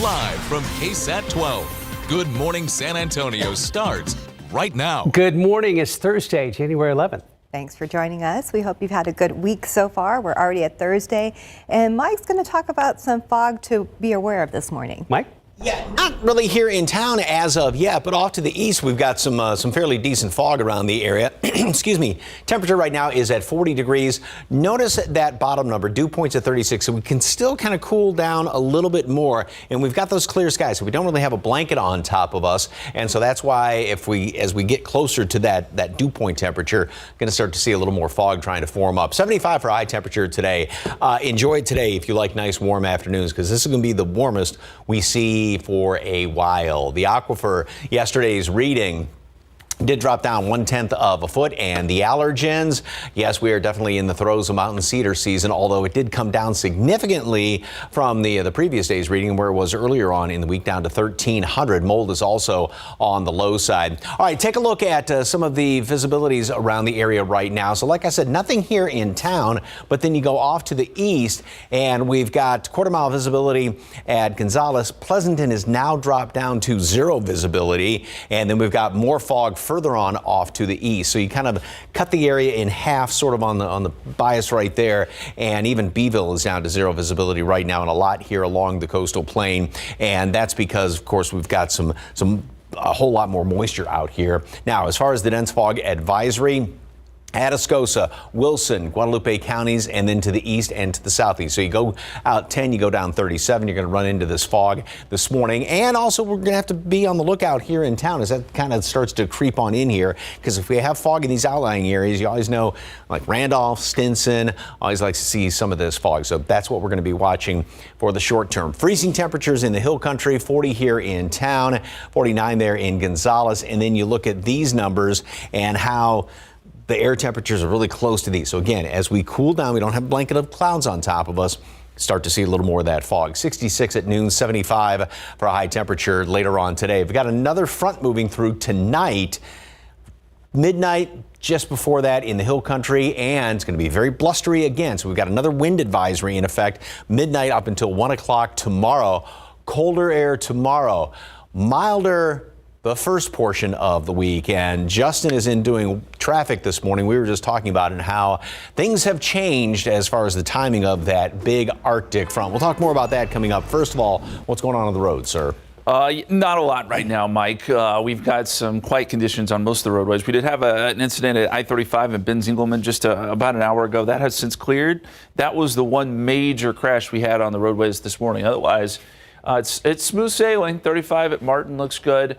Live from KSAT 12. Good Morning San Antonio starts right now. Good morning. It's Thursday, January 11th. Thanks for joining us. We hope you've had a good week so far. We're already at Thursday, and Mike's going to talk about some fog to be aware of this morning. Mike? Yeah, not really here in town as of yet, but off to the east, we've got some fairly decent fog around the area. Excuse me. Temperature right now is at 40 degrees. Notice that bottom number, dew points at 36, so we can still kind of cool down a little bit more. And we've got those clear skies, so we don't really have a blanket on top of us. And so that's why as we get closer to that dew point temperature, going to start to see a little more fog trying to form up. 75 for high temperature today. Enjoy today if you like nice warm afternoons, because this is going to be the warmest we see for a while. The aquifer, yesterday's reading did drop down 1/10 of a foot, and the allergens, yes, we are definitely in the throes of mountain cedar season, although it did come down significantly from the previous day's reading, where it was earlier on in the week, down to 1,300. Mold is also on the low side. All right, take a look at some of the visibilities around the area right now. So like I said, nothing here in town, but then you go off to the east, and we've got quarter-mile visibility at Gonzales. Pleasanton is now dropped down to 0 visibility, and then we've got more fog further on off to the east. So you kind of cut the area in half, sort of on the bias right there. And even Beeville is down to 0 visibility right now, and a lot here along the coastal plain. And that's because, of course, we've got a whole lot more moisture out here. Now, as far as the dense fog advisory, Atascosa, Wilson, Guadalupe counties, and then to the east and to the southeast. So you go out 10, you go down 37. You're going to run into this fog this morning. And also, we're going to have to be on the lookout here in town as that kind of starts to creep on in here. Because if we have fog in these outlying areas, you always know, like Randolph, Stinson, always likes to see some of this fog. So that's what we're going to be watching for the short term. Freezing temperatures in the hill country, 40 here in town, 49 there in Gonzales. And then you look at these numbers and how the air temperatures are really close to these. So again, as we cool down, we don't have a blanket of clouds on top of us, start to see a little more of that fog. 66 at noon, 75 for a high temperature later on today. We've got another front moving through tonight. Midnight, just before that in the hill country, and it's going to be very blustery again. So we've got another wind advisory in effect midnight up until 1 o'clock tomorrow. Colder air tomorrow, milder the first portion of the week. And Justin is in doing traffic this morning. We were just talking about it and how things have changed as far as the timing of that big Arctic front. We'll talk more about that coming up. First of all, what's going on the road, sir? Not a lot right now, Mike. We've got some quiet conditions on most of the roadways. We did have an incident at I-35 in Benz-Engelman just about an hour ago. That has since cleared. That was the one major crash we had on the roadways this morning. Otherwise, it's smooth sailing. 35 at Martin looks good.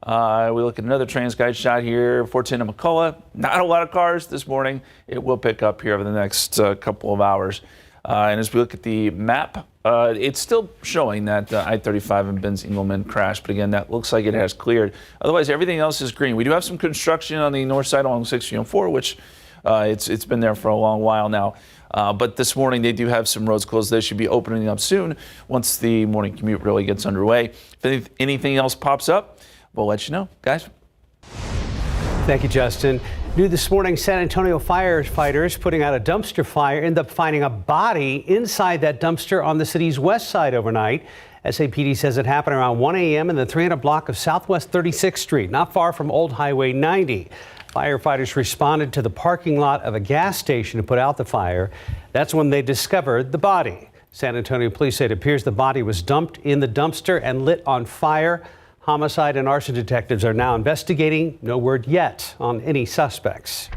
We look at another TransGuide shot here, 410 to McCullough. Not a lot of cars this morning. It will pick up here over the next couple of hours. And as we look at the map, it's still showing that I-35 and Benz-Engelman crashed. But again, that looks like it has cleared. Otherwise, everything else is green. We do have some construction on the north side along 604, which it's been there for a long while now. But this morning, they do have some roads closed. They should be opening up soon once the morning commute really gets underway. If anything else pops up, we'll let you know, guys. Thank you, Justin. New this morning, San Antonio firefighters putting out a dumpster fire end up finding a body inside that dumpster on the city's west side overnight. SAPD says it happened around 1 a.m. in the 300 block of Southwest 36th Street, not far from Old Highway 90. Firefighters responded to the parking lot of a gas station to put out the fire. That's when they discovered the body. San Antonio police say it appears the body was dumped in the dumpster and lit on fire. Homicide and arson detectives are now investigating. No word yet on any suspects.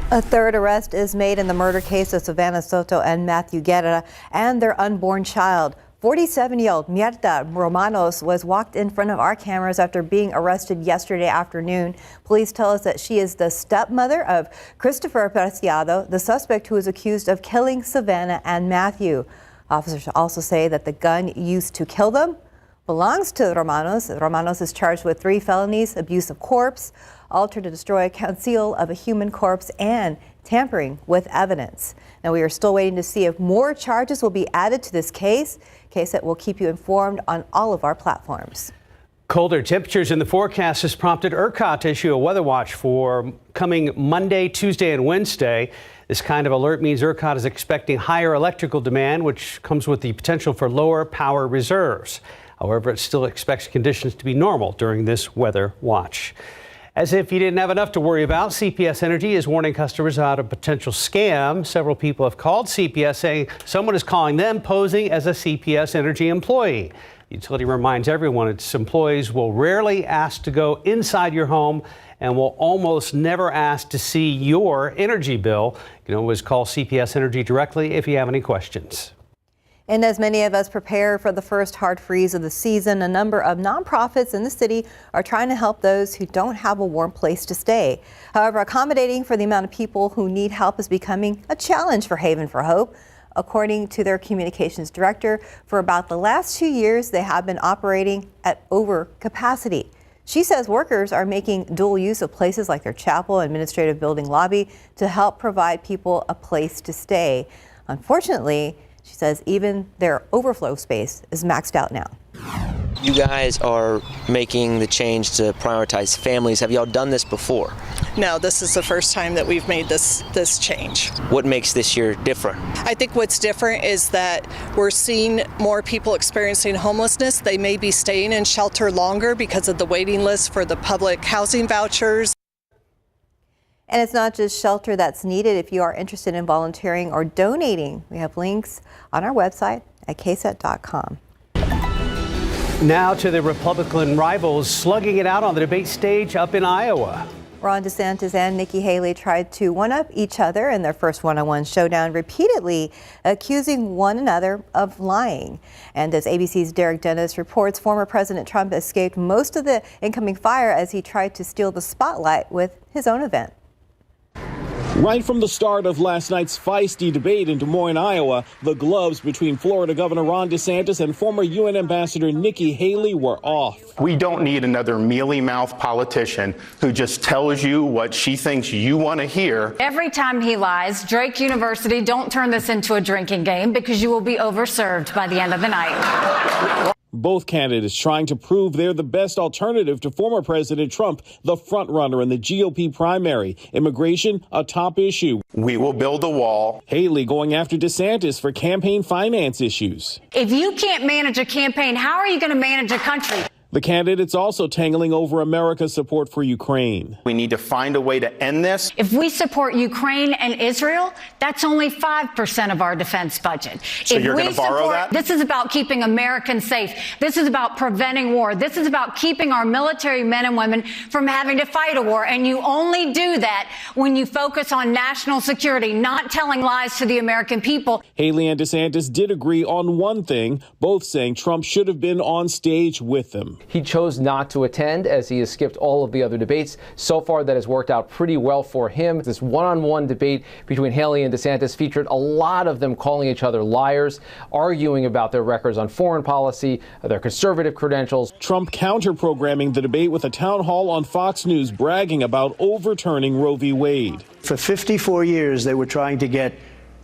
A third arrest is made in the murder case of Savannah Soto and Matthew Guerra and their unborn child. 47-year-old Mierda Romanos was walked in front of our cameras after being arrested yesterday afternoon. Police tell us that she is the stepmother of Christopher Preciado, the suspect who is accused of killing Savannah and Matthew. Officers also say that the gun used to kill them belongs to Romanos. Romanos is charged with 3 felonies: abuse of corpse, alter to destroy, conceal of a human corpse, and tampering with evidence. Now, we are still waiting to see if more charges will be added to this case. KSAT will keep you informed on all of our platforms. Colder temperatures in the forecast has prompted ERCOT to issue a weather watch for coming Monday, Tuesday, and Wednesday. This kind of alert means ERCOT is expecting higher electrical demand, which comes with the potential for lower power reserves. However, it still expects conditions to be normal during this weather watch. As if you didn't have enough to worry about, CPS Energy is warning customers about a potential scam. Several people have called CPS saying someone is calling them posing as a CPS Energy employee. The utility reminds everyone its employees will rarely ask to go inside your home and will almost never ask to see your energy bill. You can always call CPS Energy directly if you have any questions. And as many of us prepare for the first hard freeze of the season, a number of nonprofits in the city are trying to help those who don't have a warm place to stay. However, accommodating for the amount of people who need help is becoming a challenge for Haven for Hope. According to their communications director, for about the last 2 years, they have been operating at over capacity. She says workers are making dual use of places like their chapel and administrative building lobby to help provide people a place to stay. Unfortunately, she says even their overflow space is maxed out now. You guys are making the change to prioritize families. Have y'all done this before? No, this is the first time that we've made this change. What makes this year different? I think what's different is that we're seeing more people experiencing homelessness. They may be staying in shelter longer because of the waiting list for the public housing vouchers. And it's not just shelter that's needed. If you are interested in volunteering or donating, we have links on our website at KSAT.com. Now to the Republican rivals slugging it out on the debate stage up in Iowa. Ron DeSantis and Nikki Haley tried to one-up each other in their first one-on-one showdown, repeatedly accusing one another of lying. And as ABC's Derek Dennis reports, former President Trump escaped most of the incoming fire as he tried to steal the spotlight with his own event. Right from the start of last night's feisty debate in Des Moines, Iowa, the gloves between Florida Governor Ron DeSantis and former UN Ambassador Nikki Haley were off. We don't need another mealy-mouthed politician who just tells you what she thinks you want to hear. Every time he lies, Drake University, don't turn this into a drinking game because you will be overserved by the end of the night. Both candidates trying to prove they're the best alternative to former President Trump, the frontrunner in the GOP primary. Immigration, a top issue. We will build a wall. Haley going after DeSantis for campaign finance issues. If you can't manage a campaign, how are you going to manage a country? The candidates also tangling over America's support for Ukraine. We need to find a way to end this. If we support Ukraine and Israel, that's only 5% of our defense budget. So you're going to borrow that? This is about keeping Americans safe. This is about preventing war. This is about keeping our military men and women from having to fight a war. And you only do that when you focus on national security, not telling lies to the American people. Haley and DeSantis did agree on one thing, both saying Trump should have been on stage with them. He chose not to attend as he has skipped all of the other debates. So far, that has worked out pretty well for him. This one-on-one debate between Haley and DeSantis featured a lot of them calling each other liars, arguing about their records on foreign policy, their conservative credentials. Trump counter-programming the debate with a town hall on Fox News bragging about overturning Roe v. Wade. For 54 years, they were trying to get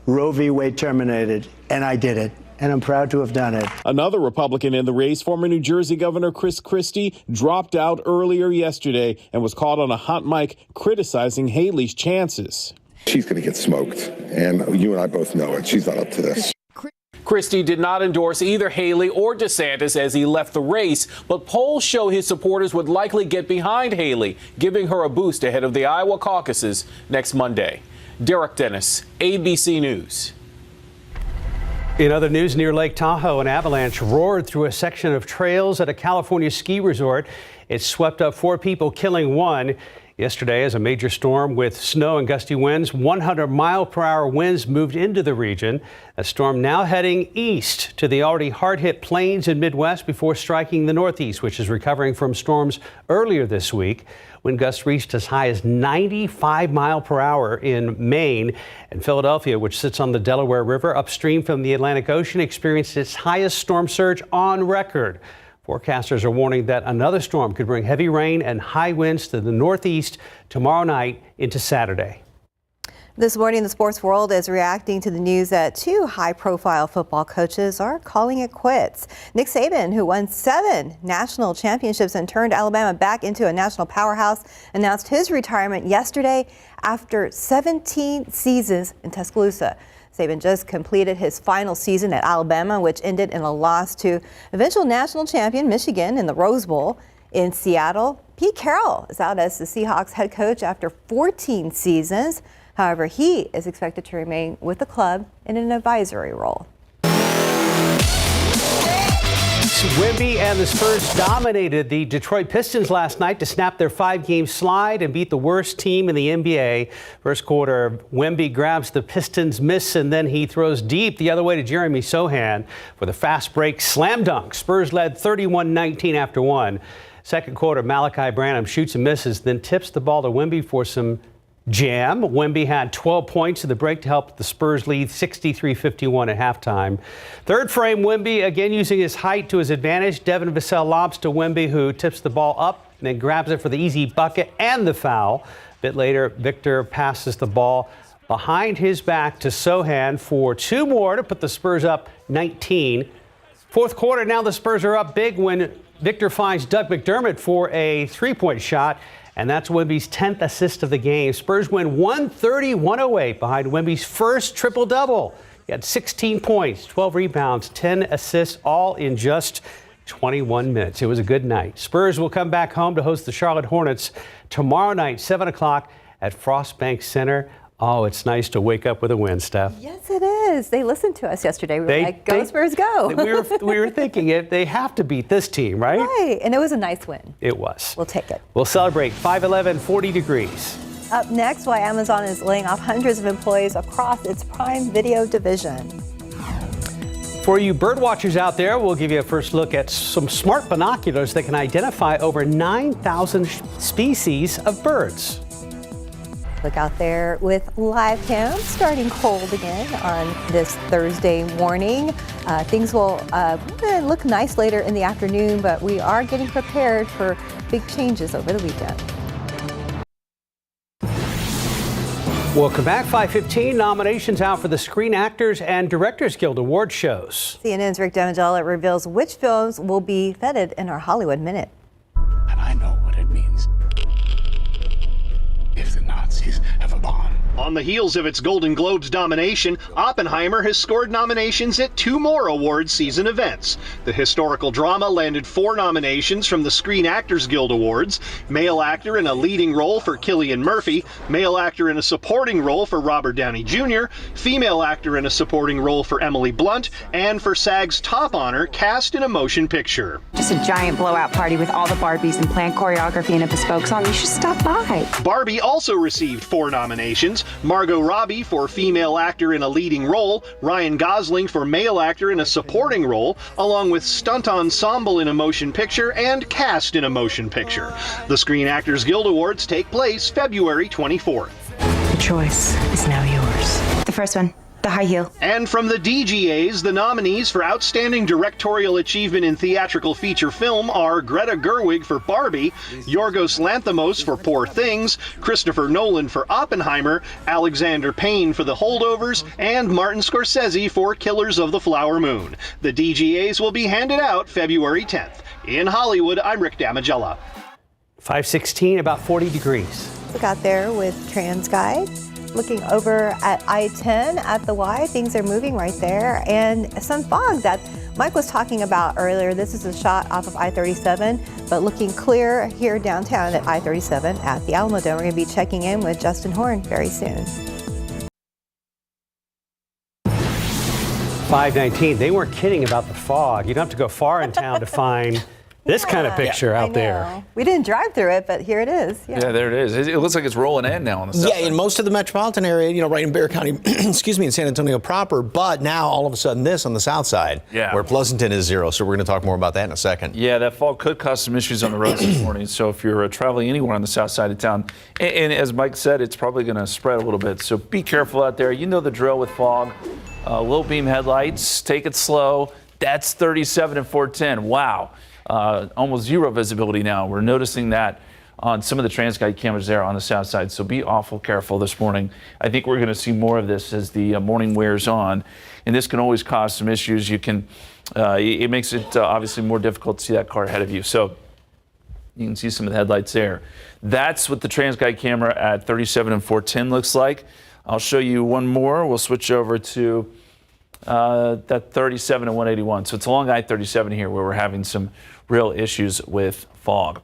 Roe v. Wade terminated, and I did it. And I'm proud to have done it. Another Republican in the race, former New Jersey Governor Chris Christie, dropped out earlier yesterday and was caught on a hot mic criticizing Haley's chances. She's going to get smoked, and you and I both know it. She's not up to this. Christie did not endorse either Haley or DeSantis as he left the race, but polls show his supporters would likely get behind Haley, giving her a boost ahead of the Iowa caucuses next Monday. Derek Dennis, ABC News. In other news, near Lake Tahoe, an avalanche roared through a section of trails at a California ski resort. It swept up 4 people, killing 1. Yesterday, as a major storm with snow and gusty winds, 100-mile-per-hour winds moved into the region. A storm now heading east to the already hard-hit plains and Midwest before striking the Northeast, which is recovering from storms earlier this week. Wind gusts reached as high as 95 miles per hour in Maine, and Philadelphia, which sits on the Delaware River upstream from the Atlantic Ocean, experienced its highest storm surge on record. Forecasters are warning that another storm could bring heavy rain and high winds to the Northeast tomorrow night into Saturday. This morning, the sports world is reacting to the news that two high-profile football coaches are calling it quits. Nick Saban, who won 7 national championships and turned Alabama back into a national powerhouse, announced his retirement yesterday after 17 seasons in Tuscaloosa. Saban just completed his final season at Alabama, which ended in a loss to eventual national champion Michigan in the Rose Bowl. In Seattle, Pete Carroll is out as the Seahawks head coach after 14 seasons. However, he is expected to remain with the club in an advisory role. Wemby and the Spurs dominated the Detroit Pistons last night to snap their 5-game slide and beat the worst team in the NBA. First quarter, Wemby grabs the Pistons miss, and then he throws deep the other way to Jeremy Sohan for the fast break slam dunk. Spurs led 31-19 after one. Second quarter, Malachi Branham shoots and misses, then tips the ball to Wemby for some jam. Wemby had 12 points in the break to help the Spurs lead 63-51 at halftime. Third frame, Wemby again using his height to his advantage. Devin Vassell lobs to Wemby, who tips the ball up and then grabs it for the easy bucket and the foul. A bit later, Victor passes the ball behind his back to Sohan for 2 more to put the Spurs up 19. Fourth quarter, now the Spurs are up big when Victor finds Doug McDermott for a 3-point shot. And that's Wemby's 10th assist of the game. Spurs win 130-108 behind Wemby's first triple-double. He had 16 points, 12 rebounds, 10 assists, all in just 21 minutes. It was a good night. Spurs will come back home to host the Charlotte Hornets tomorrow night, 7 o'clock at Frostbank Center. Oh, it's nice to wake up with a win, Steph. Yes, it is. They listened to us yesterday. We were like, go Spurs, go. We were thinking they have to beat this team, right? Right, and it was a nice win. It was. We'll take it. We'll celebrate 5/11, 40 degrees. Up next, why Amazon is laying off hundreds of employees across its Prime Video division. For you bird watchers out there, we'll give you a first look at some smart binoculars that can identify over 9,000 species of birds. Look out there with live cams starting cold again on this Thursday morning. Things will look nice later in the afternoon, but we are getting prepared for big changes over the weekend. Welcome back. 5:15 nominations out for the Screen Actors and Directors Guild Award shows. CNN's Rick Damigella reveals which films will be feted in our Hollywood Minute. And I know what it means if the Nazis have a bomb. On the heels of its Golden Globes domination, Oppenheimer has scored nominations at 2 more awards season events. The historical drama landed 4 nominations from the Screen Actors Guild Awards: Male Actor in a Leading Role for Cillian Murphy, Male Actor in a Supporting Role for Robert Downey Jr., Female Actor in a Supporting Role for Emily Blunt, and for SAG's top honor, Cast in a Motion Picture. Just a giant blowout party with all the Barbies and planned choreography and a bespoke song. You should stop by. Barbie also received 4 nominations: Margot Robbie for Female Actor in a Leading Role, Ryan Gosling for Male Actor in a Supporting Role, along with Stunt Ensemble in a Motion Picture and Cast in a Motion Picture. The Screen Actors Guild Awards take place February 24th. The choice is now yours. The first one. The high heel. And from the DGAs, the nominees for Outstanding Directorial Achievement in Theatrical Feature Film are Greta Gerwig for Barbie, Yorgos Lanthimos for Poor Things, Christopher Nolan for Oppenheimer, Alexander Payne for The Holdovers, and Martin Scorsese for Killers of the Flower Moon. The DGAs will be handed out February 10th. In Hollywood, I'm Rick Damigella. 5:16, about 40 degrees. Look out there with TransGuide. Looking over at I-10 at the Y, things are moving right there, and some fog that Mike was talking about earlier. This is a shot off of I-37, but looking clear here downtown at I-37 at the Alamo Dome. We're going to be checking in with Justin Horn very soon. 5:19. They weren't kidding about the fog. You don't have to go far in town to find this kind of picture out there. We didn't drive through it, but here it is. Yeah, there it is. It looks like it's rolling in now on the south side. In most of the metropolitan area, right in Bexar County, excuse me, in San Antonio proper, but now all of a sudden this on the south side, where Pleasanton is 0. So we're going to talk more about that in a second. Yeah, that fog could cause some issues on the roads this morning. So if you're traveling anywhere on the south side of town, and as Mike said, it's probably going to spread a little bit. So be careful out there. You know the drill with fog. Low beam headlights, take it slow. That's 37 and 410. Wow. Almost zero visibility now. We're noticing that on some of the TransGuide cameras there on the south side. So be awful careful this morning. I think we're going to see more of this as the morning wears on. And this can always cause some issues. It makes it obviously more difficult to see that car ahead of you. So you can see some of the headlights there. That's what the TransGuide camera at 37 and 410 looks like. I'll show you one more. We'll switch over to that 37 and 181. So it's along I-37 here where we're having some real issues with fog.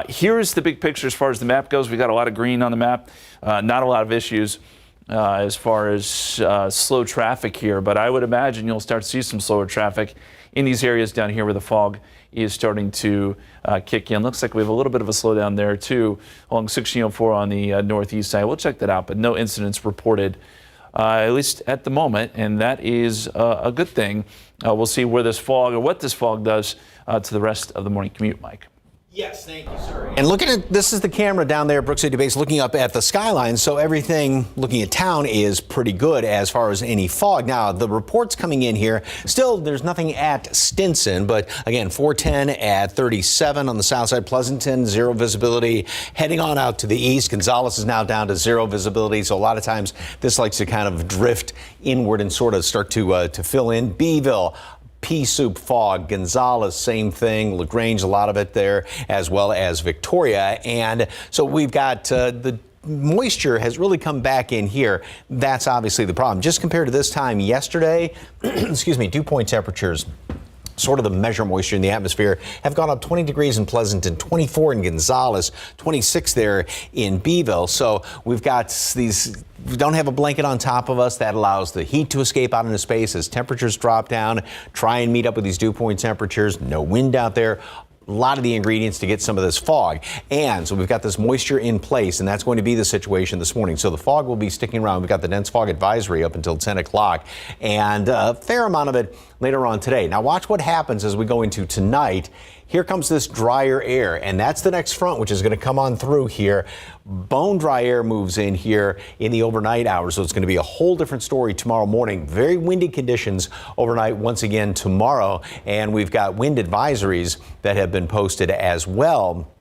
Here's the big picture as far as the map goes. We got a lot of green on the map, not a lot of issues as far as slow traffic here, but I would imagine you'll start to see some slower traffic in these areas down here where the fog is starting to kick in. Looks like we have a little bit of a slowdown there too along 1604 on the northeast side. We'll check that out, but no incidents reported, at least at the moment, and that is a good thing. We'll see where this fog or what this fog does to the rest of the morning commute, Mike. Yes, thank you, sir. And looking at, this is the camera down there at Brook City Base looking up at the skyline, so everything looking at town is pretty good as far as any fog. Now, the reports coming in here, still there's nothing at Stinson, but again, 410 at 37 on the south side, Pleasanton, 0 visibility. Heading on out to the east, Gonzales is now down to 0 visibility, so a lot of times this likes to kind of drift inward and sort of start to fill in. Beeville, pea soup fog. Gonzales, same thing. LaGrange, a lot of it there, as well as Victoria. And so we've got the moisture has really come back in here. That's obviously the problem. Just compared to this time yesterday, excuse me, dew point temperatures, sort of the measure moisture in the atmosphere, have gone up 20 degrees in Pleasanton, 24 in Gonzales, 26 there in Beeville. So we've got these, we don't have a blanket on top of us. That allows the heat to escape out into space as temperatures drop down. Try and meet up with these dew point temperatures. No wind out there. A lot of the ingredients to get some of this fog. And so we've got this moisture in place, and that's going to be the situation this morning. So the fog will be sticking around. We've got the dense fog advisory up until 10 o'clock and a fair amount of it later on today. Now watch what happens as we go into tonight. Here comes this drier air, and that's the next front, which is going to come on through here. Bone dry air moves in here in the overnight hours, so it's going to be a whole different story tomorrow morning. Very windy conditions overnight once again tomorrow, and we've got wind advisories that have been posted as well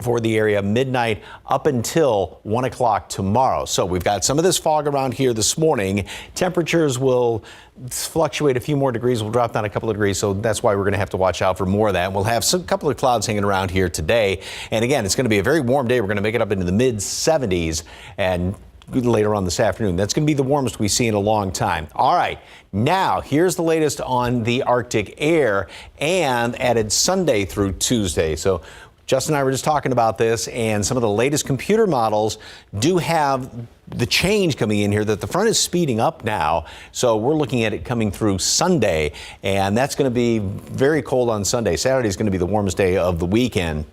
for the area midnight up until 1 o'clock tomorrow. So we've got some of this fog around here this morning. Temperatures will fluctuate a few more degrees. We'll drop down a couple of degrees, so that's why we're going to have to watch out for more of that. We'll have some couple of clouds hanging around here today. And again, it's going to be a very warm day. We're going to make it up into the mid 70s and later on this afternoon. That's going to be the warmest we see in a long time. All right, now here's the latest on the Arctic air and added Sunday through Tuesday. So Justin and I were just talking about this, and some of the latest computer models do have the change coming in here that the front is speeding up now. So we're looking at it coming through Sunday, and that's going to be very cold on Sunday. Saturday is going to be the warmest day of the weekend.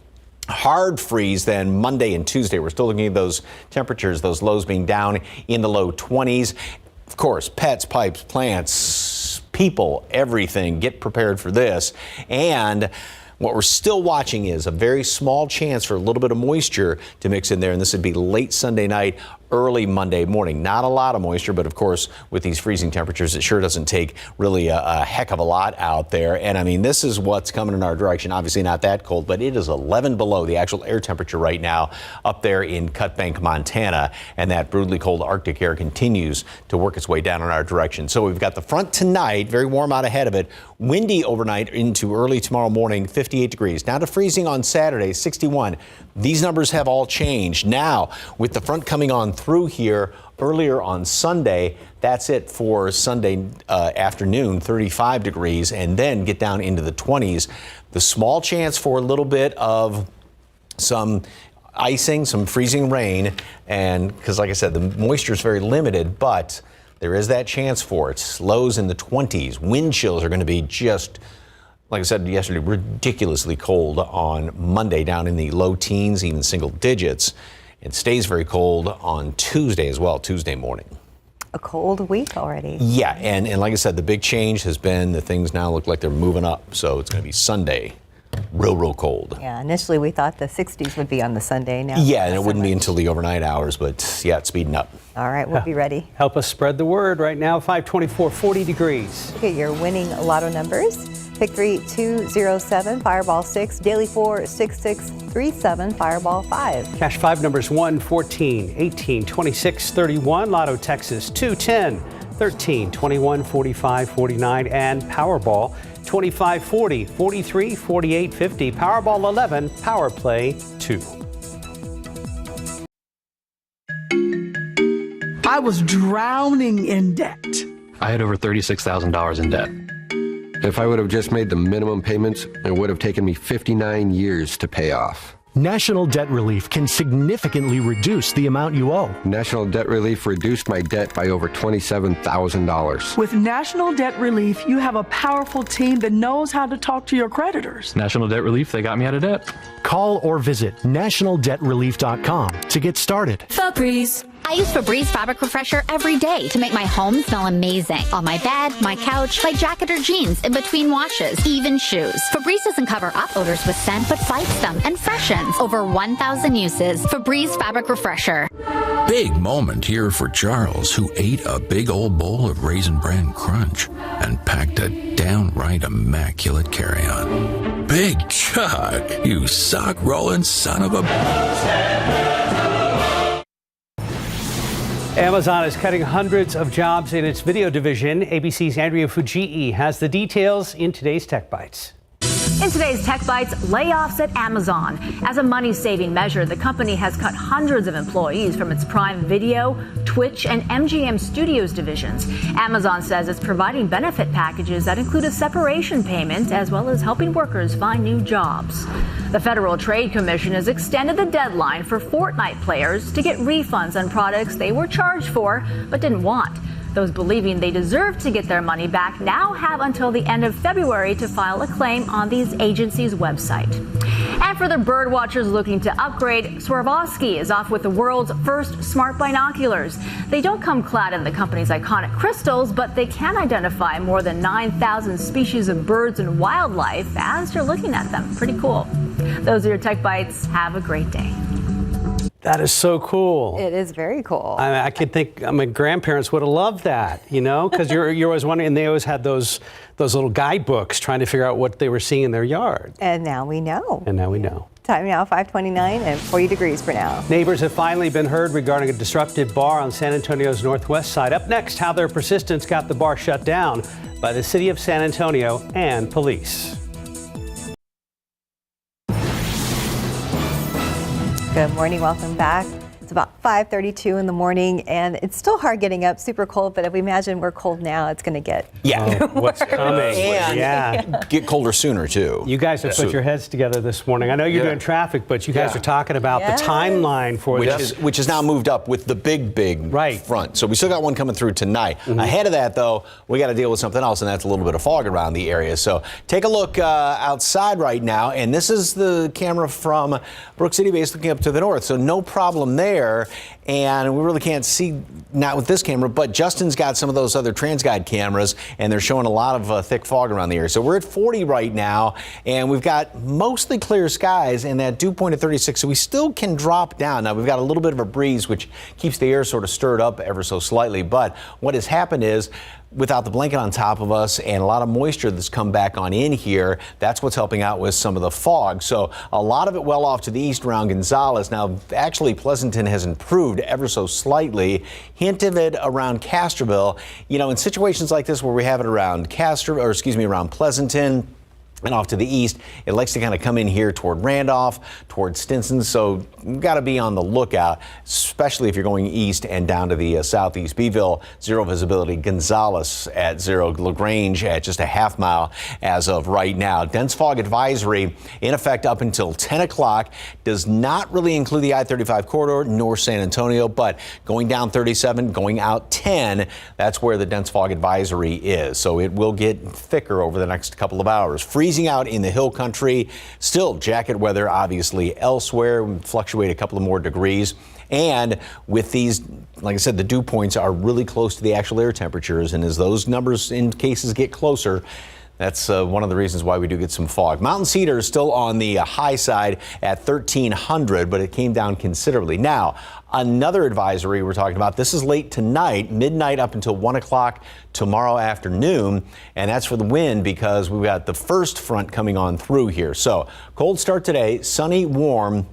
Hard freeze then Monday and Tuesday. We're still looking at those temperatures, those lows being down in the low 20s. Of course, pets, pipes, plants, people, everything. Get prepared for this. And what we're still watching is a very small chance for a little bit of moisture to mix in there, and this would be late Sunday night, early Monday morning. Not a lot of moisture, but of course, with these freezing temperatures, it sure doesn't take really a heck of a lot out there. And I mean, this is what's coming in our direction. Obviously not that cold, but it is 11 below the actual air temperature right now up there in Cut Bank, Montana. And that brutally cold Arctic air continues to work its way down in our direction. So we've got the front tonight, very warm out ahead of it. Windy overnight into early tomorrow morning, 58 degrees. Down to freezing on Saturday, 61. These numbers have all changed. Now, with the front coming on through here earlier on Sunday, that's it for Sunday afternoon, 35 degrees, and then get down into the 20s. The small chance for a little bit of some icing, some freezing rain, and because like I said, the moisture is very limited, but there is that chance for it. Lows in the 20s. Wind chills are going to be just, like I said yesterday, ridiculously cold on Monday, down in the low teens, even single digits. It stays very cold on Tuesday as well, Tuesday morning. A cold week already. Yeah, and like I said, the big change has been the things now look like they're moving up. So it's going to be Sunday, real cold. Yeah, initially we thought the 60s would be on the Sunday. Now yeah, and it wouldn't be until the overnight hours, but yeah, it's speeding up. All right, we'll be ready. Help us spread the word right now. 524, 40 degrees. Look at your winning lotto numbers. Pick 3 207, Fireball 6, Daily 4 6637, Fireball 5. Cash 5 numbers 1, 14, 18, 26, 31. Lotto Texas 2, 10, 13, 21, 45, 49. And Powerball 25, 40, 43, 48, 50. Powerball 11, Power Play 2. I was drowning in debt. I had over $36,000 in debt. If I would have just made the minimum payments, it would have taken me 59 years to pay off. National Debt Relief can significantly reduce the amount you owe. National Debt Relief reduced my debt by over $27,000. With National Debt Relief, you have a powerful team that knows how to talk to your creditors. National Debt Relief, they got me out of debt. Call or visit nationaldebtrelief.com to get started. Febreze. I use Febreze Fabric Refresher every day to make my home smell amazing. On my bed, my couch, my jacket or jeans, in between washes, even shoes. Febreze doesn't cover up odors with scent, but fights them and freshens. Over 1,000 uses. Febreze Fabric Refresher. Big moment here for Charles, who ate a big old bowl of Raisin Bran Crunch and packed a downright immaculate carry-on. Big Chuck, you sock-rolling son of a... Amazon is cutting hundreds of jobs in its video division. ABC's Andrea Fujii has the details in today's Tech Bites. In today's Tech Bites, layoffs at Amazon. As a money-saving measure, the company has cut hundreds of employees from its Prime Video, Twitch, and MGM Studios divisions. Amazon says it's providing benefit packages that include a separation payment, as well as helping workers find new jobs. The Federal Trade Commission has extended the deadline for Fortnite players to get refunds on products they were charged for but didn't want. Those believing they deserve to get their money back now have until the end of February to file a claim on these agencies' website. And for the bird watchers looking to upgrade, Swarovski is off with the world's first smart binoculars. They don't come clad in the company's iconic crystals, but they can identify more than 9,000 species of birds and wildlife as you're looking at them. Pretty cool. Those are your Tech Bites. Have a great day. That is so cool. It is very cool. I could think my grandparents would have loved that, you know, because you're always wondering, and they always had those little guidebooks trying to figure out what they were seeing in their yard. And now we know. Time now, 5:29 and 40 degrees for now. Neighbors have finally been heard regarding a disrupted bar on San Antonio's northwest side. Up next, how their persistence got the bar shut down by the city of San Antonio and police. Good morning, welcome back. It's about 5:32 in the morning, and it's still hard getting up, super cold, but if we imagine we're cold now, it's going to get what's coming. And get colder sooner, too. You guys have put your heads together this morning. I know you're doing traffic, but you guys are talking about the timeline for this. Which is now moved up with the big front. So we still got one coming through tonight. Ahead of that, though, we got to deal with something else, and that's a little bit of fog around the area. So take a look outside right now, and this is the camera from Brook City Base looking up to the north. So no problem there. And we really can't see, not with this camera, but Justin's got some of those other TransGuide cameras, and they're showing a lot of thick fog around the area. So we're at 40 right now, and we've got mostly clear skies, and that dew point at 36, so we still can drop down. Now, we've got a little bit of a breeze, which keeps the air sort of stirred up ever so slightly, but what has happened is, without the blanket on top of us and a lot of moisture that's come back on in here, that's what's helping out with some of the fog. So a lot of it well off to the east around Gonzales. Now, actually, Pleasanton has improved ever so slightly. Hint of it around Castroville. You know, in situations like this where we have it around around Pleasanton, and off to the east, it likes to kind of come in here toward Randolph, toward Stinson. So you've got to be on the lookout, especially if you're going east and down to the southeast. Beeville, zero visibility. Gonzales at zero. LaGrange at just a half mile as of right now. Dense fog advisory in effect up until 10 o'clock. Does not really include the I-35 corridor nor San Antonio, but going down 37, going out 10, that's where the dense fog advisory is. So it will get thicker over the next couple of hours. Freezing out in the hill country, still jacket weather obviously elsewhere, we fluctuate a couple of more degrees. And with these, like I said, the dew points are really close to the actual air temperatures, and as those numbers in cases get closer, That's one of the reasons why we do get some fog. Mountain Cedar is still on the high side at 1,300, but it came down considerably. Now, another advisory we're talking about, this is late tonight, midnight up until 1 o'clock tomorrow afternoon, and that's for the wind because we've got the first front coming on through here. So, cold start today, sunny, warm.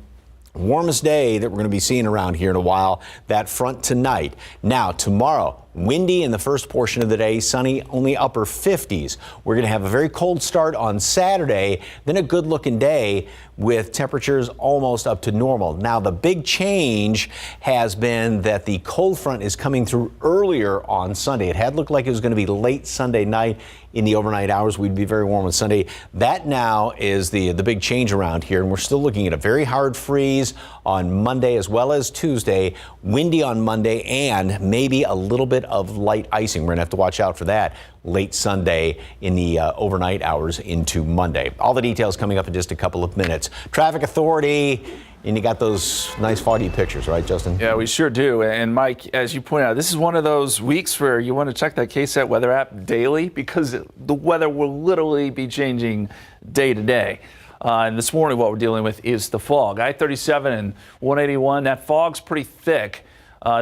Warmest day that we're going to be seeing around here in a while, that front tonight. Now, tomorrow, windy in the first portion of the day, sunny, only upper 50s. We're going to have a very cold start on Saturday, then a good looking day with temperatures almost up to normal. Now, the big change has been that the cold front is coming through earlier on Sunday. It had looked like it was going to be late Sunday night. In the overnight hours, we'd be very warm on Sunday. That now is the big change around here, and we're still looking at a very hard freeze on Monday as well as Tuesday, windy on Monday, and maybe a little bit of light icing. We're going to have to watch out for that late Sunday in the overnight hours into Monday. All the details coming up in just a couple of minutes. Traffic Authority. And you got those nice foggy pictures, right, Justin? Yeah, we sure do. And Mike, as you point out, this is one of those weeks where you want to check that KSAT weather app daily because the weather will literally be changing day to day. And this morning, what we're dealing with is the fog. I-37 and 181, that fog's pretty thick.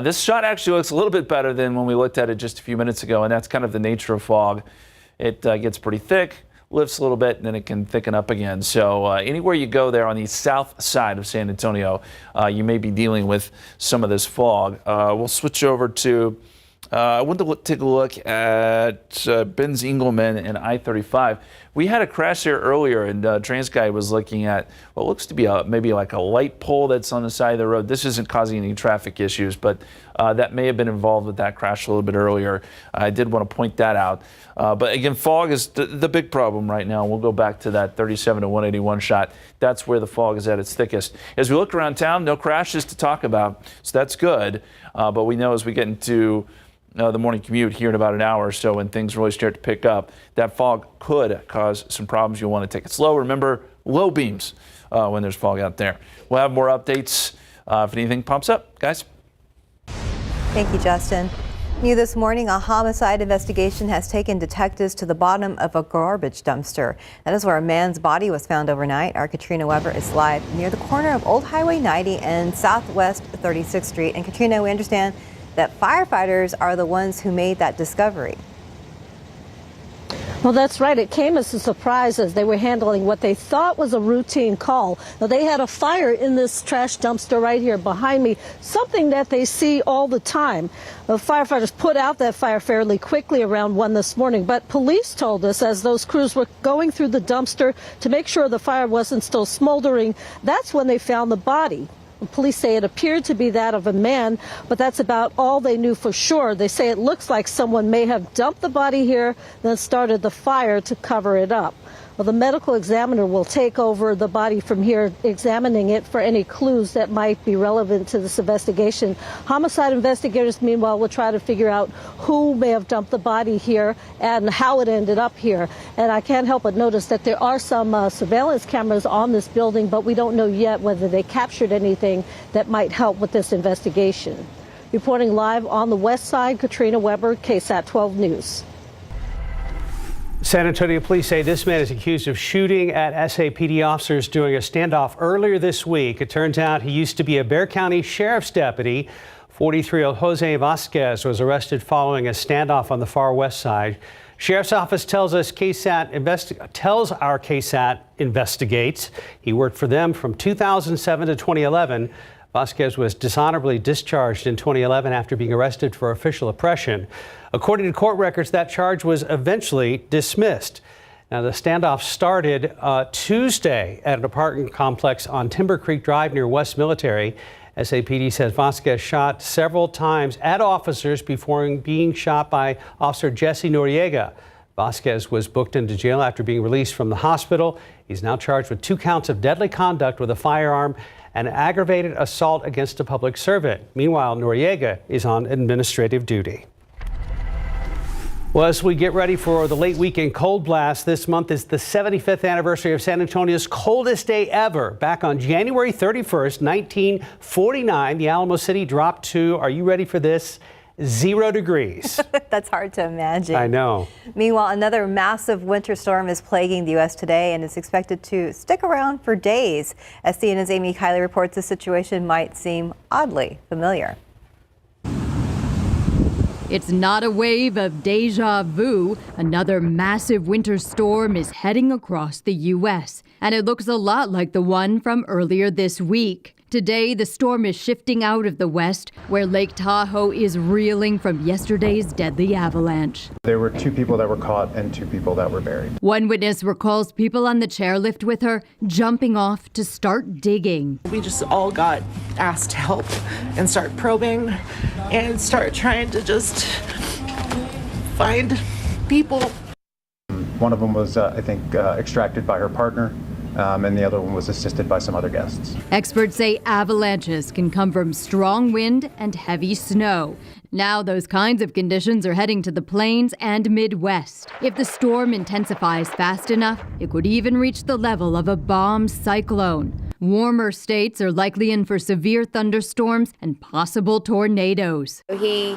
This shot actually looks a little bit better than when we looked at it just a few minutes ago, and that's kind of the nature of fog. It gets pretty thick, lifts a little bit, and then it can thicken up again. So anywhere you go there on the south side of San Antonio, you may be dealing with some of this fog. We'll switch over to, I want to take a look at Benz Engelman and I-35. We had a crash there earlier, and TransGuide was looking at what looks to be maybe like a light pole that's on the side of the road. This isn't causing any traffic issues, but that may have been involved with that crash a little bit earlier. I did want to point that out. But again, fog is the big problem right now. We'll go back to that 37 to 181 shot. That's where the fog is at its thickest. As we look around town, no crashes to talk about, so that's good. But we know as we get into the morning commute here in about an hour or so, when things really start to pick up, that fog could cause some problems. You'll want to take it slow. Remember, low beams when there's fog out there. We'll have more updates if anything pops up. Guys? Thank you, Justin. New this morning, a homicide investigation has taken detectives to the bottom of a garbage dumpster. That is where a man's body was found overnight. Our Katrina Weber is live near the corner of Old Highway 90 and Southwest 36th Street. And Katrina, we understand that firefighters are the ones who made that discovery. Well, that's right. It came as a surprise as they were handling what they thought was a routine call. Now, they had a fire in this trash dumpster right here behind me, something that they see all the time. The firefighters put out that fire fairly quickly around 1 this morning, but police told us as those crews were going through the dumpster to make sure the fire wasn't still smoldering, that's when they found the body. Police say it appeared to be that of a man, but that's about all they knew for sure. They say it looks like someone may have dumped the body here, then started the fire to cover it up. Well, the medical examiner will take over the body from here, examining it for any clues that might be relevant to this investigation. Homicide investigators, meanwhile, will try to figure out who may have dumped the body here and how it ended up here. And I can't help but notice that there are some surveillance cameras on this building, but we don't know yet whether they captured anything that might help with this investigation. Reporting live on the west side, Katrina Weber, KSAT 12 News. San Antonio police say this man is accused of shooting at SAPD officers during a standoff earlier this week. It turns out he used to be a Bexar County Sheriff's deputy. 43-year-old Jose Vasquez was arrested following a standoff on the far west side. Sheriff's Office tells our KSAT investigates. He worked for them from 2007 to 2011. Vasquez was dishonorably discharged in 2011 after being arrested for official oppression. According to court records, that charge was eventually dismissed. Now, the standoff started Tuesday at an apartment complex on Timber Creek Drive near West Military. SAPD says Vasquez shot several times at officers before being shot by Officer Jesse Noriega. Vasquez was booked into jail after being released from the hospital. He's now charged with 2 counts of deadly conduct with a firearm and aggravated assault against a public servant. Meanwhile, Noriega is on administrative duty. Well, as we get ready for the late weekend cold blast, this month is the 75th anniversary of San Antonio's coldest day ever. Back on January 31st, 1949, the Alamo City dropped to, are you ready for this, 0 degrees. That's hard to imagine. I know. Meanwhile, another massive winter storm is plaguing the U.S. today and is expected to stick around for days. As CNN's Amy Kiley reports, the situation might seem oddly familiar. It's not a wave of deja vu. Another massive winter storm is heading across the U.S., and it looks a lot like the one from earlier this week. Today, the storm is shifting out of the west, where Lake Tahoe is reeling from yesterday's deadly avalanche. There were 2 people that were caught and 2 people that were buried. One witness recalls people on the chairlift with her jumping off to start digging. We just all got asked to help and start probing and start trying to just find people. One of them was, I think, extracted by her partner. And the other one was assisted by some other guests. Experts say avalanches can come from strong wind and heavy snow. Now those kinds of conditions are heading to the plains and Midwest. If the storm intensifies fast enough, it could even reach the level of a bomb cyclone. Warmer states are likely in for severe thunderstorms and possible tornadoes. He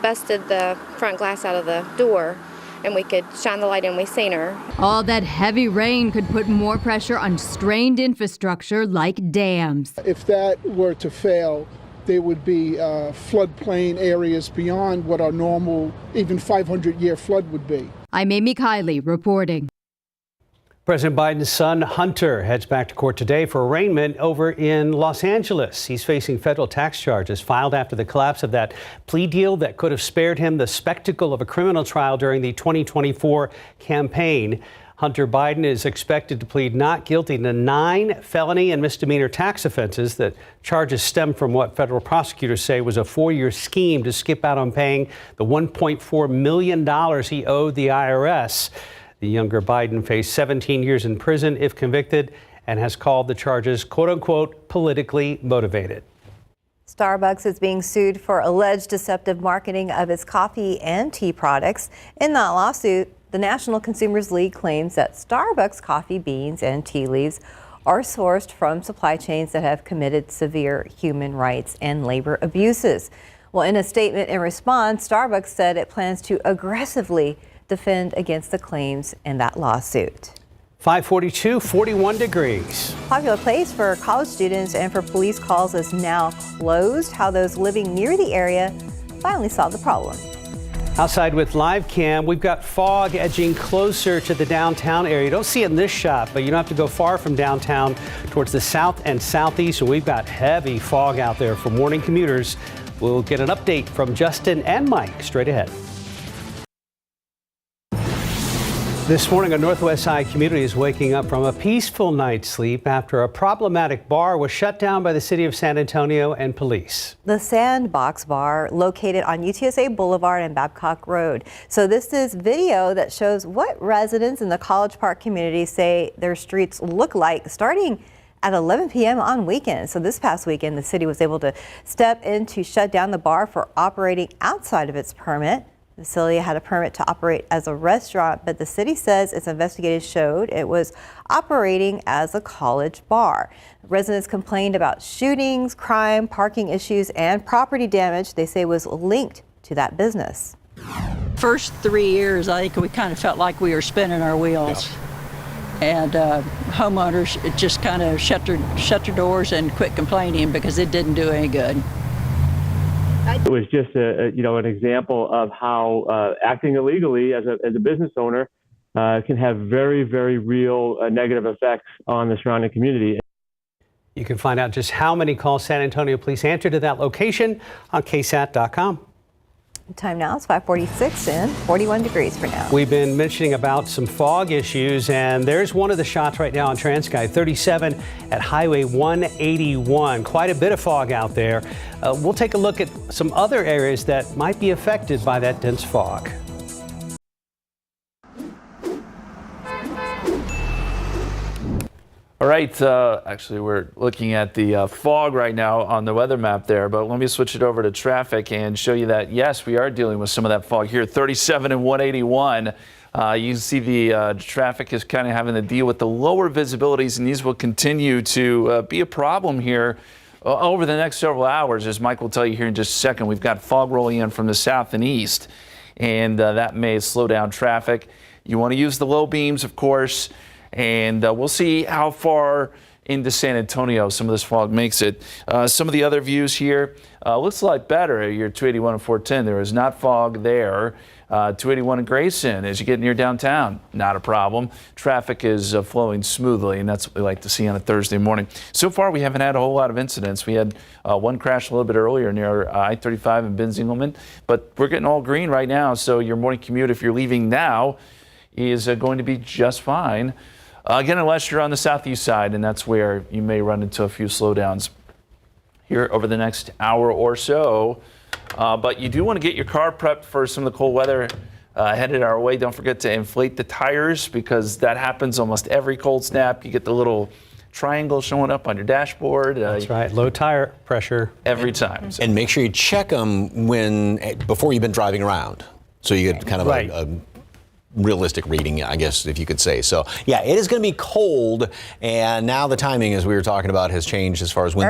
busted the front glass out of the door, and we could shine the light in. We seen her. All that heavy rain could put more pressure on strained infrastructure like dams. If that were to fail, there would be floodplain areas beyond what our normal, even 500-year flood would be. I'm Amy Kiley reporting. President Biden's son, Hunter, heads back to court today for arraignment over in Los Angeles. He's facing federal tax charges filed after the collapse of that plea deal that could have spared him the spectacle of a criminal trial during the 2024 campaign. Hunter Biden is expected to plead not guilty to 9 felony and misdemeanor tax offenses. The charges stem from what federal prosecutors say was a 4-year scheme to skip out on paying the $1.4 million he owed the IRS. The younger Biden faced 17 years in prison if convicted and has called the charges, quote unquote, politically motivated. Starbucks is being sued for alleged deceptive marketing of its coffee and tea products. In that lawsuit, the National Consumers League claims that Starbucks coffee beans and tea leaves are sourced from supply chains that have committed severe human rights and labor abuses. Well, in a statement in response, Starbucks said it plans to aggressively defend against the claims in that lawsuit. 542, 41 degrees. Popular place for college students and for police calls is now closed. How those living near the area finally solved the problem. Outside with live cam, we've got fog edging closer to the downtown area. You don't see it in this shot, but you don't have to go far from downtown towards the south and southeast. And we've got heavy fog out there for morning commuters. We'll get an update from Justin and Mike straight ahead. This morning, a Northwest Side community is waking up from a peaceful night's sleep after a problematic bar was shut down by the city of San Antonio and police. The Sandbox Bar, located on UTSA Boulevard and Babcock Road. So this is video that shows what residents in the College Park community say their streets look like starting at 11 p.m. on weekends. So this past weekend, the city was able to step in to shut down the bar for operating outside of its permit. The facility had a permit to operate as a restaurant, but the city says its investigation showed it was operating as a college bar. Residents complained about shootings, crime, parking issues, and property damage they say was linked to that business. First 3 years, I think we kind of felt like we were spinning our wheels. Yeah. And homeowners just kind of shut their doors and quit complaining because it didn't do any good. It was just an example of how acting illegally as a business owner can have very, very real negative effects on the surrounding community. You can find out just how many calls San Antonio police answered to that location on KSAT.com. Time now is 5:46 and 41 degrees for now. We've been mentioning about some fog issues, and there's one of the shots right now on Transky 37 at Highway 181. Quite a bit of fog out there. We'll take a look at some other areas that might be affected by that dense fog. All right, actually, we're looking at the fog right now on the weather map there, but let me switch it over to traffic and show you that, yes, we are dealing with some of that fog here, 37 and 181. You can see the traffic is kind of having to deal with the lower visibilities, and these will continue to be a problem here Over the next several hours, as Mike will tell you here in just a second, we've got fog rolling in from the south and east, and that may slow down traffic. You want to use the low beams, of course, and we'll see how far into San Antonio some of this fog makes it. Some of the other views here looks a lot better. You're 281 and 410. There is not fog there. 281 in Grayson, as you get near downtown, not a problem. Traffic is flowing smoothly, and that's what we like to see on a Thursday morning. So far, we haven't had a whole lot of incidents. We had one crash a little bit earlier near I-35 and Benz-Engelman, but we're getting all green right now, so your morning commute, if you're leaving now, is going to be just fine. Again, unless you're on the southeast side, and that's where you may run into a few slowdowns here over the next hour or so. But you do want to get your car prepped for some of the cold weather headed our way. Don't forget to inflate the tires, because that happens almost every cold snap. You get the little triangle showing up on your dashboard. That's right, low tire pressure. Every time. And make sure you check them before you've been driving around, so you get kind of a realistic reading, I guess, if you could say. So, yeah, it is going to be cold, and now the timing, as we were talking about, has changed as far as when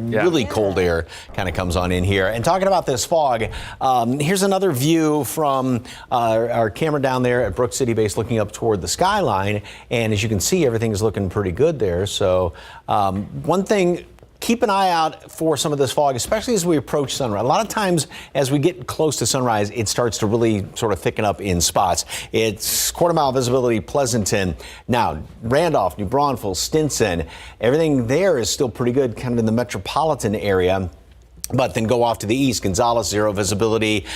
really cold air kind of comes on in here. And talking about this fog, here's another view from our camera down there at Brook City Base, looking up toward the skyline, and as you can see, everything is looking pretty good there. So, one thing, keep an eye out for some of this fog, especially as we approach sunrise. A lot of times as we get close to sunrise, it starts to really sort of thicken up in spots. It's quarter-mile visibility, Pleasanton. Now, Randolph, New Braunfels, Stinson, everything there is still pretty good, kind of in the metropolitan area. But then go off to the east, Gonzales, zero visibility,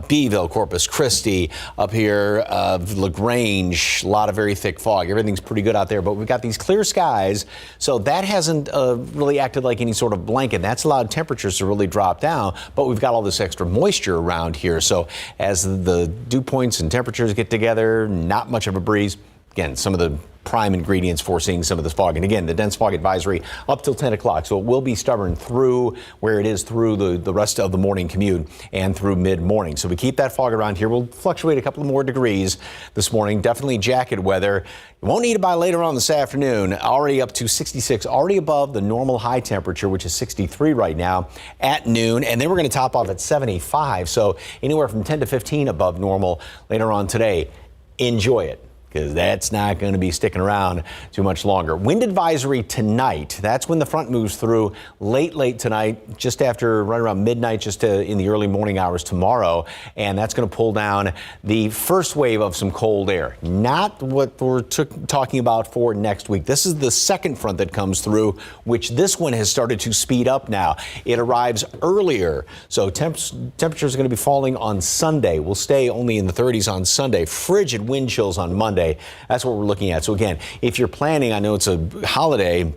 Beeville, Corpus Christi, up here, LaGrange, a lot of very thick fog. Everything's pretty good out there, but we've got these clear skies, so that hasn't really acted like any sort of blanket. That's allowed temperatures to really drop down, but we've got all this extra moisture around here. So as the dew points and temperatures get together, not much of a breeze. Again, some of the prime ingredients for seeing some of this fog. And again, the dense fog advisory up till 10 o'clock. So it will be stubborn through where it is through the rest of the morning commute and through mid-morning. So we keep that fog around here. We'll fluctuate a couple more degrees this morning. Definitely jacket weather. You won't need it by later on this afternoon. Already up to 66, already above the normal high temperature, which is 63 right now at noon. And then we're going to top off at 75. So anywhere from 10 to 15 above normal later on today. Enjoy it, because that's not going to be sticking around too much longer. Wind advisory tonight. That's when the front moves through late tonight, just after right around midnight, just in the early morning hours tomorrow. And that's going to pull down the first wave of some cold air. Not what we're talking about for next week. This is the second front that comes through, which this one has started to speed up now. It arrives earlier. So temperatures are going to be falling on Sunday. We'll stay only in the 30s on Sunday. Frigid wind chills on Monday. That's what we're looking at. So again, if you're planning, I know it's a holiday,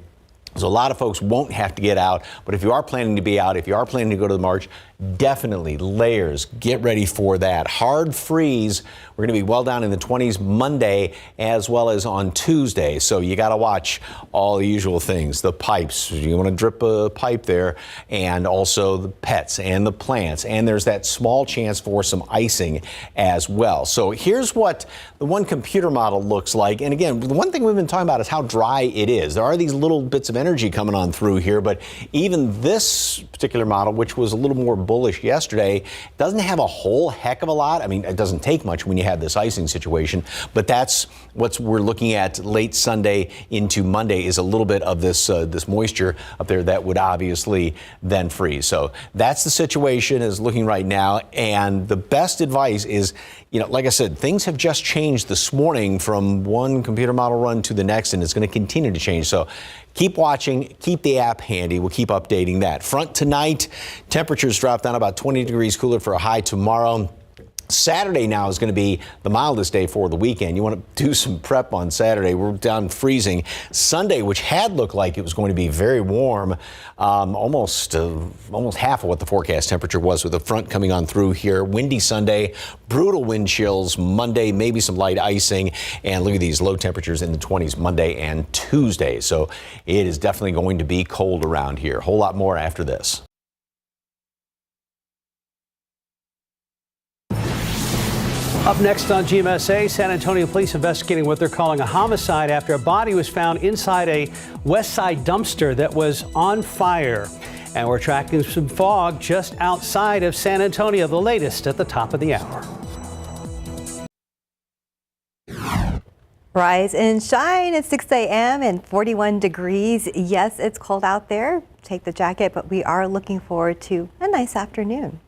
so a lot of folks won't have to get out, but if you are planning to be out, if you are planning to go to the march, definitely layers. Get ready for that. Hard freeze. We're going to be well down in the 20s Monday as well as on Tuesday. So you got to watch all the usual things. The pipes. You want to drip a pipe there, and also the pets and the plants. And there's that small chance for some icing as well. So here's what the one computer model looks like. And again, the one thing we've been talking about is how dry it is. There are these little bits of energy coming on through here, but even this particular model, which was a little more bullish yesterday, doesn't have a whole heck of a lot. I mean, it doesn't take much when you have this icing situation, but that's what we're looking at late Sunday into Monday, is a little bit of this moisture up there that would obviously then freeze. So that's the situation is looking right now. And the best advice is, you know, like I said, things have just changed this morning from one computer model run to the next, and it's going to continue to change. So keep watching, keep the app handy. We'll keep updating that. Front tonight, temperatures drop down about 20 degrees cooler for a high tomorrow. Saturday now is going to be the mildest day for the weekend. You want to do some prep on Saturday. We're down freezing. Sunday, which had looked like it was going to be very warm, almost half of what the forecast temperature was with the front coming on through here. Windy Sunday, brutal wind chills Monday, maybe some light icing. And look at these low temperatures in the 20s Monday and Tuesday. So it is definitely going to be cold around here. A whole lot more after this. Up next on GMSA, San Antonio police investigating what they're calling a homicide after a body was found inside a West Side dumpster that was on fire. And we're tracking some fog just outside of San Antonio, the latest at the top of the hour. Rise and shine at 6 a.m. and 41 degrees. Yes, it's cold out there. Take the jacket, but we are looking forward to a nice afternoon.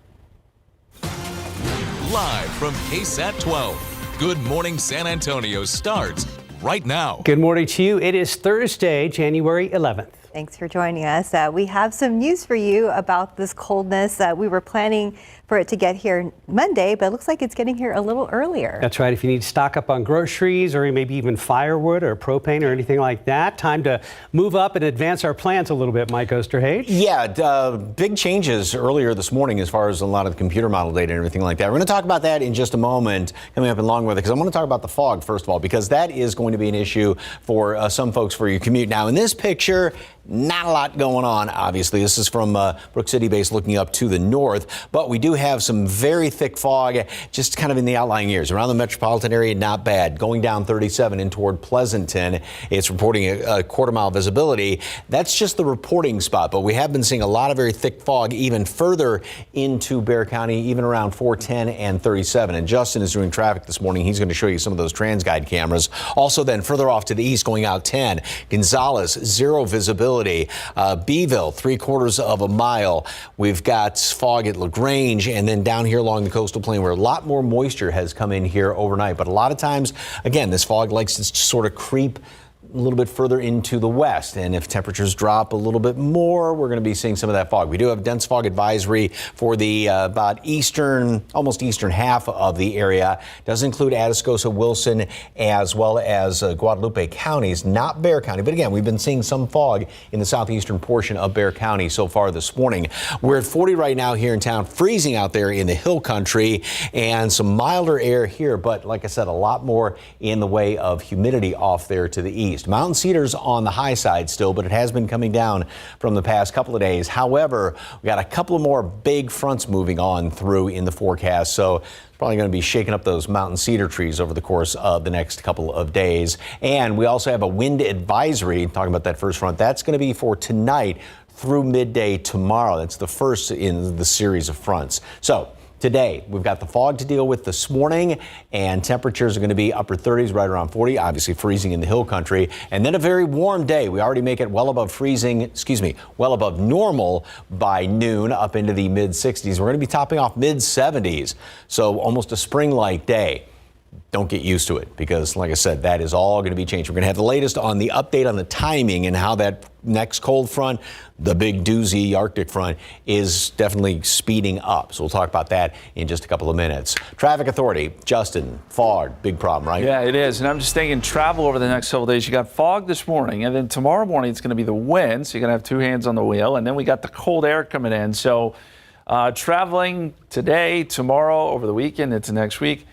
Live from KSAT 12, Good Morning San Antonio starts right now. Good morning to you. It is Thursday, January 11th. Thanks for joining us. We have some news for you about this coldness. We were planning for it to get here Monday, but it looks like it's getting here a little earlier. That's right. If you need to stock up on groceries or maybe even firewood or propane or anything like that, time to move up and advance our plans a little bit, Mike Osterhage. Yeah, big changes earlier this morning as far as a lot of the computer model data and everything like that. We're going to talk about that in just a moment coming up in long weather, because I want to talk about the fog first of all, because that is going to be an issue for some folks for your commute. Now, in this picture, not a lot going on, obviously. This is from Brook City base looking up to the north, but we do have some very thick fog just kind of in the outlying areas. Around the metropolitan area, not bad. Going down 37 in toward Pleasanton, it's reporting a quarter-mile visibility. That's just the reporting spot, but we have been seeing a lot of very thick fog even further into Bexar County, even around 410 and 37. And Justin is doing traffic this morning. He's going to show you some of those TransGuide cameras. Also then further off to the east, going out 10, Gonzales, zero visibility. Beeville, 3/4 of a mile. We've got fog at LaGrange, and then down here along the coastal plain where a lot more moisture has come in here overnight. But a lot of times, again, this fog likes to sort of creep a little bit further into the west, and if temperatures drop a little bit more, we're going to be seeing some of that fog. We do have dense fog advisory for the about eastern, almost eastern half of the area. Does include Atascosa, Wilson, as well as Guadalupe counties, not Bexar County. But again, we've been seeing some fog in the southeastern portion of Bexar County so far this morning. We're at 40 right now here in town, freezing out there in the hill country, and some milder air here. But like I said, a lot more in the way of humidity off there to the east. Mountain Cedar's on the high side still, but it has been coming down from the past couple of days. However, we got a couple of more big fronts moving on through in the forecast, so probably going to be shaking up those mountain cedar trees over the course of the next couple of days. And we also have a wind advisory, talking about that first front. That's going to be for tonight through midday tomorrow. That's the first in the series of fronts. So today, we've got the fog to deal with this morning, and temperatures are going to be upper 30s, right around 40, obviously freezing in the hill country. And then a very warm day. We already make it well above freezing, well above normal by noon, up into the mid 60s. We're going to be topping off mid 70s, so almost a spring-like day. Don't get used to it, because like I said, that is all going to be changed. We're going to have the latest on the update on the timing and how that next cold front, the big doozy Arctic front, is definitely speeding up. So we'll talk about that in just a couple of minutes. Traffic Authority, Justin, fog, big problem, right? Yeah, it is. And I'm just thinking travel over the next several days. You got fog this morning, and then tomorrow morning it's going to be the wind. So you're going to have two hands on the wheel. And then we got the cold air coming in. So traveling today, tomorrow, over the weekend, into next week,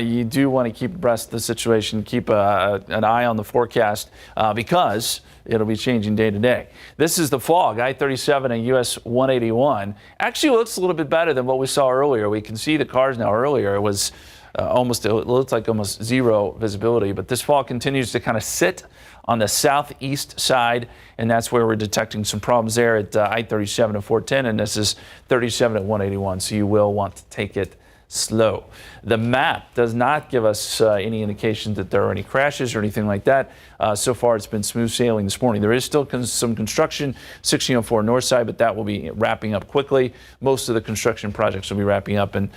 you do want to keep abreast of the situation, keep an eye on the forecast because it'll be changing day to day. This is the fog, I-37 and US 181. Actually looks a little bit better than what we saw earlier. We can see the cars now. Earlier it was it looked like almost zero visibility, but this fog continues to kind of sit on the southeast side, and that's where we're detecting some problems there at I-37 and 410, and this is 37 at 181, so you will want to take it slow. The map does not give us any indication that there are any crashes or anything like that. So far, it's been smooth sailing this morning. There is still some construction, 1604 north side, but that will be wrapping up quickly. Most of the construction projects will be wrapping up and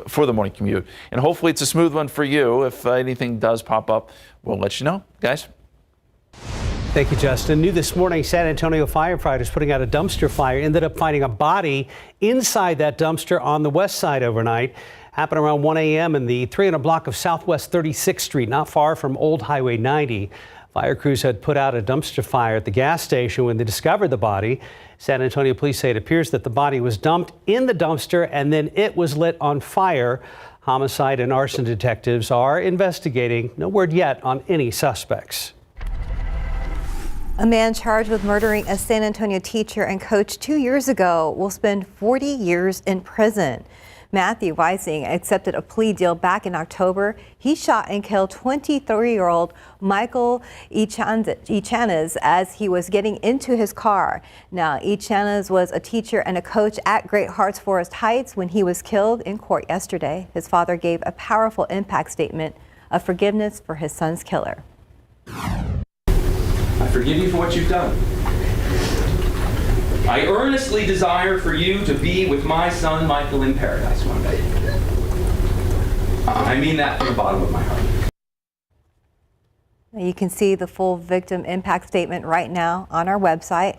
for the morning commute. And hopefully it's a smooth one for you. If anything does pop up, we'll let you know, guys. Thank you, Justin. New this morning, San Antonio firefighters putting out a dumpster fire ended up finding a body inside that dumpster on the west side overnight. Happened around 1 a.m. in the 300 block of Southwest 36th Street, not far from Old Highway 90. Fire crews had put out a dumpster fire at the gas station when they discovered the body. San Antonio police say it appears that the body was dumped in the dumpster and then it was lit on fire. Homicide and arson detectives are investigating. No word yet on any suspects. A man charged with murdering a San Antonio teacher and coach 2 years ago will spend 40 years in prison. Matthew Weissing accepted a plea deal back in October. He shot and killed 23-year-old Michael Echanes as he was getting into his car. Now, Echanes was a teacher and a coach at Great Hearts Forest Heights when he was killed in court yesterday. His father gave a powerful impact statement of forgiveness for his son's killer. I forgive you for what you've done. I earnestly desire for you to be with my son Michael in paradise one day. I mean that from the bottom of my heart. You can see the full victim impact statement right now on our website.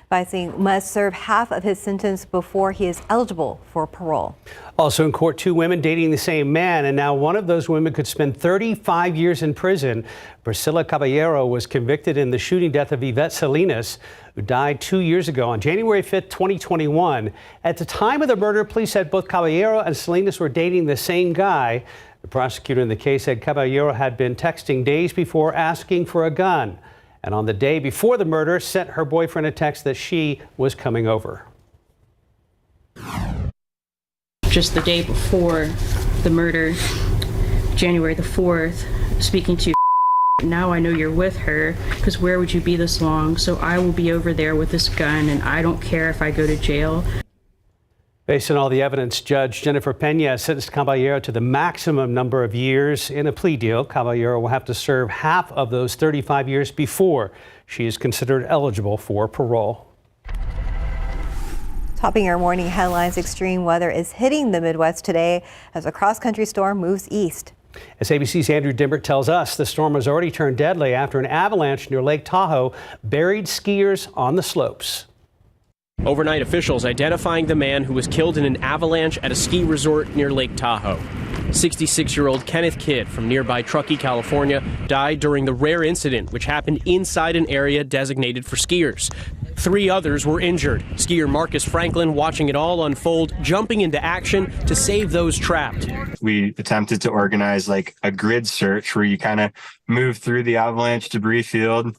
Weissing must serve half of his sentence before he is eligible for parole. Also in court, 2 women dating the same man, and now one of those women could spend 35 years in prison. Priscilla Caballero was convicted in the shooting death of Yvette Salinas, who died 2 years ago on January 5th, 2021. At the time of the murder, police said both Caballero and Salinas were dating the same guy. The prosecutor in the case said Caballero had been texting days before asking for a gun, and on the day before the murder sent her boyfriend a text that she was coming over. Just the day before the murder, January the 4th, speaking to now I know you're with her, because where would you be this long? So I will be over there with this gun, and I don't care if I go to jail. Based on all the evidence, Judge Jennifer Pena sentenced Caballero to the maximum number of years in a plea deal. Caballero will have to serve half of those 35 years before she is considered eligible for parole. Topping our morning headlines, extreme weather is hitting the Midwest today as a cross-country storm moves east. As ABC's Andrew Dimbert tells us, the storm has already turned deadly after an avalanche near Lake Tahoe buried skiers on the slopes. Overnight, officials identifying the man who was killed in an avalanche at a ski resort near Lake Tahoe. 66-year-old Kenneth Kidd from nearby Truckee, California, died during the rare incident which happened inside an area designated for skiers. 3 others were injured. Skier Marcus Franklin watching it all unfold, jumping into action to save those trapped. We attempted to organize like a grid search where you kind of move through the avalanche debris field,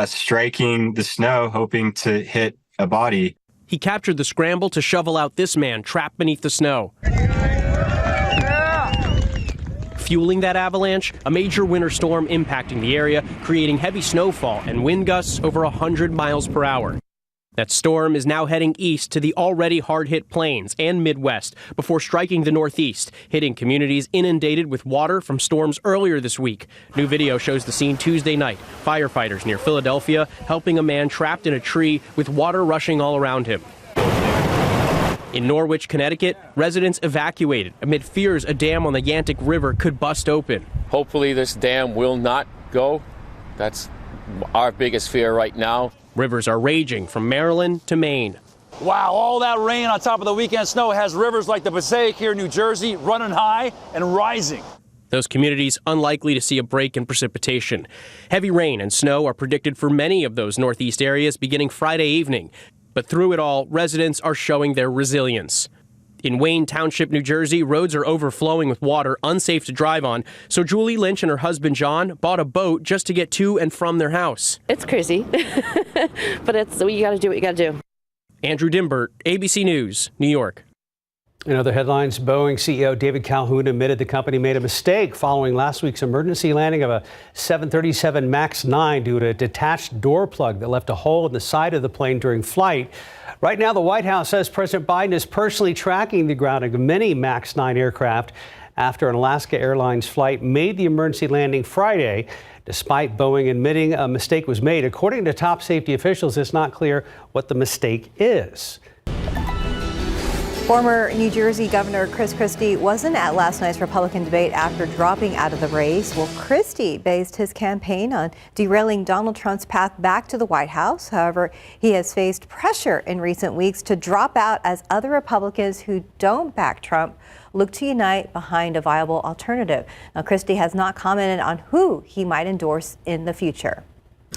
striking the snow, hoping to hit a body. He captured the scramble to shovel out this man trapped beneath the snow. Fueling that avalanche, a major winter storm impacting the area, creating heavy snowfall and wind gusts over 100 miles per hour. That storm is now heading east to the already hard-hit plains and Midwest before striking the Northeast, hitting communities inundated with water from storms earlier this week. New video shows the scene Tuesday night. Firefighters near Philadelphia helping a man trapped in a tree with water rushing all around him. In Norwich, Connecticut, residents evacuated amid fears a dam on the Yantic River could bust open. Hopefully this dam will not go. That's our biggest fear right now. Rivers are raging from Maryland to Maine. Wow, all that rain on top of the weekend snow has rivers like the Passaic here in New Jersey running high and rising. Those communities unlikely to see a break in precipitation. Heavy rain and snow are predicted for many of those northeast areas beginning Friday evening. But through it all, residents are showing their resilience. In Wayne Township, New Jersey, roads are overflowing with water, unsafe to drive on. So Julie Lynch and her husband John bought a boat just to get to and from their house. It's crazy, but you got to do what you got to do. Andrew Dimbert, ABC News, New York. In other headlines, Boeing CEO David Calhoun admitted the company made a mistake following last week's emergency landing of a 737 MAX 9 due to a detached door plug that left a hole in the side of the plane during flight. Right now, the White House says President Biden is personally tracking the grounding of many MAX 9 aircraft after an Alaska Airlines flight made the emergency landing Friday. Despite Boeing admitting a mistake was made, according to top safety officials, it's not clear what the mistake is. Former New Jersey Governor Chris Christie wasn't at last night's Republican debate after dropping out of the race. Well, Christie based his campaign on derailing Donald Trump's path back to the White House. However, he has faced pressure in recent weeks to drop out as other Republicans who don't back Trump look to unite behind a viable alternative. Now, Christie has not commented on who he might endorse in the future.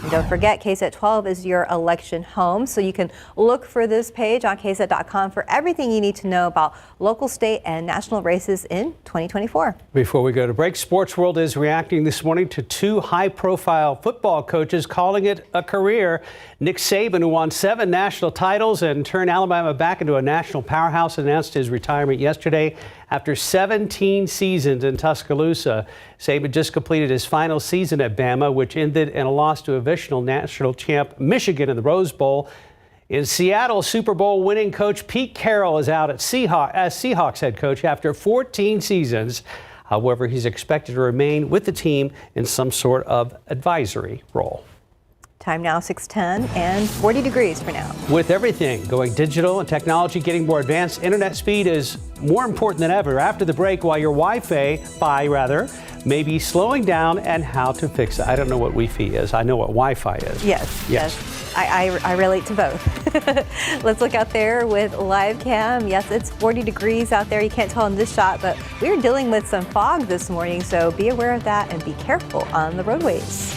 And don't forget, KSAT 12 is your election home, so you can look for this page on KSAT.com for everything you need to know about local, state, and national races in 2024. Before we go to break, Sports World is reacting this morning to two high-profile football coaches calling it a career. Nick Saban, who won 7 national titles and turned Alabama back into a national powerhouse, announced his retirement yesterday after 17 seasons in Tuscaloosa. Saban just completed his final season at Bama, which ended in a loss to eventual national champ Michigan in the Rose Bowl. In Seattle, Super Bowl winning coach Pete Carroll is out as Seahawks head coach after 14 seasons. However, he's expected to remain with the team in some sort of advisory role. Time now 6:10 and 40 degrees for now. With everything going digital and technology getting more advanced, internet speed is more important than ever. After the break, while your Wi-Fi may be slowing down and how to fix it. I don't know what Wi-Fi is. I know what Wi-Fi is. Yes. I relate to both. Let's look out there with live cam. Yes, it's 40 degrees out there. You can't tell in this shot, but we're dealing with some fog this morning, so be aware of that and be careful on the roadways.